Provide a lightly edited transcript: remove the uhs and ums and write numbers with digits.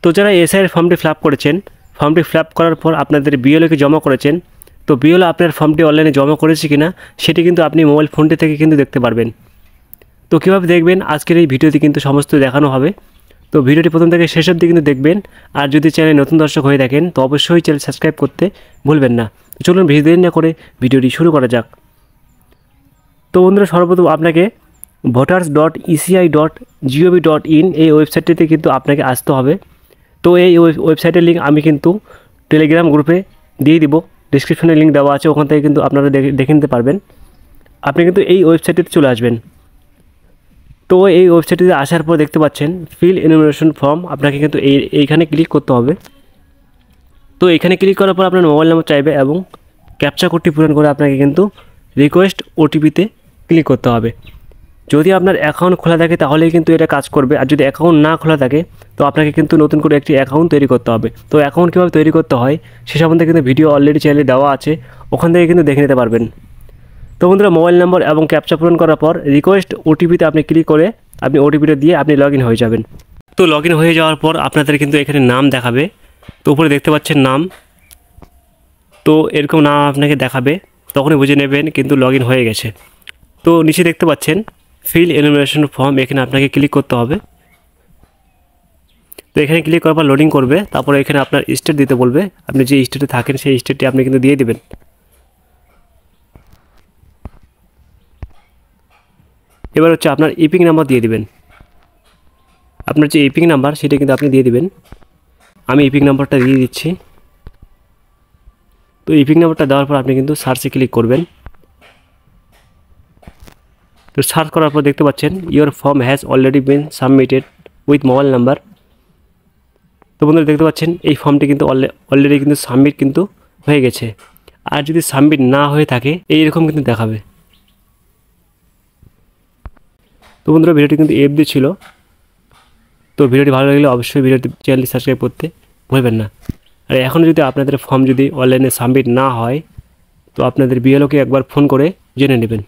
তো যারা এসআইয়ের ফর্মটি ফিল আপ করেছেন, ফর্মটি ফিল আপ করার পর আপনাদের বিএলওকে জমা করেছেন, তো বিএলও আপনার ফর্মটি অনলাইনে জমা করেছে কিনা সেটি কিন্তু আপনি মোবাইল ফোনটি থেকে কিন্তু দেখতে পারবেন। তো কীভাবে দেখবেন আজকের এই ভিডিওতে কিন্তু সমস্ত দেখানো হবে। তো ভিডিওটি প্রথম থেকে শেষ অবধি কিন্তু দেখবেন। আর যদি চ্যানেলে নতুন দর্শক হয়ে থাকেন তো অবশ্যই চ্যানেল সাবস্ক্রাইব করতে ভুলবেন না। তো চলুন বেশি দেরি না করে ভিডিওটি শুরু করা যাক। তো বন্ধুরা, সর্বপ্রথম আপনাকে voters.eci.gov.in এই ওয়েবসাইটটিতে কিন্তু আপনাকে আসতে হবে। তো এই ওয়েবসাইটের লিঙ্ক আমি কিন্তু টেলিগ্রাম গ্রুপে দিয়ে দিব, ডিসক্রিপশনে লিঙ্ক দেওয়া আছে, ওখান থেকে কিন্তু আপনারা দেখে নিতে পারবেন। আপনি কিন্তু এই ওয়েবসাইটটিতে চলে আসবেন। তো এই ওয়েবসাইটটিতে আসার পর দেখতে পাচ্ছেন ফিল এনুমারেশন ফর্ম, আপনাকে কিন্তু এইখানে ক্লিক করতে হবে। তো এখানে ক্লিক করার পর আপনার মোবাইল নম্বর চাইবে এবং ক্যাপচা কোডটি পূরণ করে আপনাকে কিন্তু রিকোয়েস্ট ওটিপিতে ক্লিক করতে হবে। যদি আপনার অ্যাকাউন্ট খোলা থাকে তাহলেই কিন্তু এটা কাজ করবে, আর যদি অ্যাকাউন্ট না খোলা থাকে তো আপনাকে কিন্তু নতুন করে একটি অ্যাকাউন্ট তৈরি করতে হবে। তো অ্যাকাউন্ট কীভাবে তৈরি করতে হয় সে সম্বন্ধে কিন্তু ভিডিও অলরেডি চ্যানেলে দেওয়া আছে, ওখান থেকে কিন্তু দেখে নিতে পারবেন। তো বন্ধুরা, মোবাইল নম্বর এবং ক্যাপচা পূরণ করার পর রিকোয়েস্ট ওটিপিতে আপনি ক্লিক করে আপনি ওটিপিটা দিয়ে আপনি লগ ইন হয়ে যাবেন। তো লগ ইন হয়ে যাওয়ার পর আপনাদের কিন্তু এখানে নাম দেখাবে। তো উপরে দেখতে পাচ্ছেন নাম, তো এরকম নাম আপনাকে দেখাবে, তখনই বুঝে নেবেন কিন্তু লগ ইন হয়ে গেছে। তো নিচে দেখতে পাচ্ছেন ফিল এনুমারেশন ফর্ম, এখানে আপনাকে ক্লিক করতে হবে। তো এখানে ক্লিক করার পর লোডিং করবে, তারপরে এখানে আপনার স্টেট দিতে বলবে, আপনি যে স্টেটে থাকেন সেই স্টেটটি আপনি কিন্তু দিয়ে দেবেন। এবার হচ্ছে আপনার ইপিং নাম্বার দিয়ে দিবেন, আপনার যে ইপিং নাম্বার সেটা কিন্তু আপনি দিয়ে দিবেন। আমি ইপিং নাম্বারটা দিয়ে দিচ্ছি। তো ইপিং নাম্বারটা দেওয়ার পর আপনি কিন্তু সার্চে ক্লিক করবেন। তো সার্চ করার পর দেখতে পাচ্ছেন your form has already been submitted with mobile number. তো বন্ধুরা দেখতে পাচ্ছেন এই ফর্মটি কিন্তু অলরেডি কিন্তু সাবমিট কিন্তু হয়ে গেছে। আর যদি সাবমিট না হয়ে থাকে এইরকম কিন্তু দেখাবে। তো বন্ধুরা, ভিডিওটি কিন্তু এফডি ছিল। তো ভিডিওটি ভালো লাগলে অবশ্যই চ্যানেলটি সাবস্ক্রাইব করতে ভুলবেন না। আর এখন যদি আপনাদের ফর্ম যদি অনলাইনে সাবমিট না হয় তো আপনাদের বিএলওকে একবার ফোন করে জেনে নেবেন।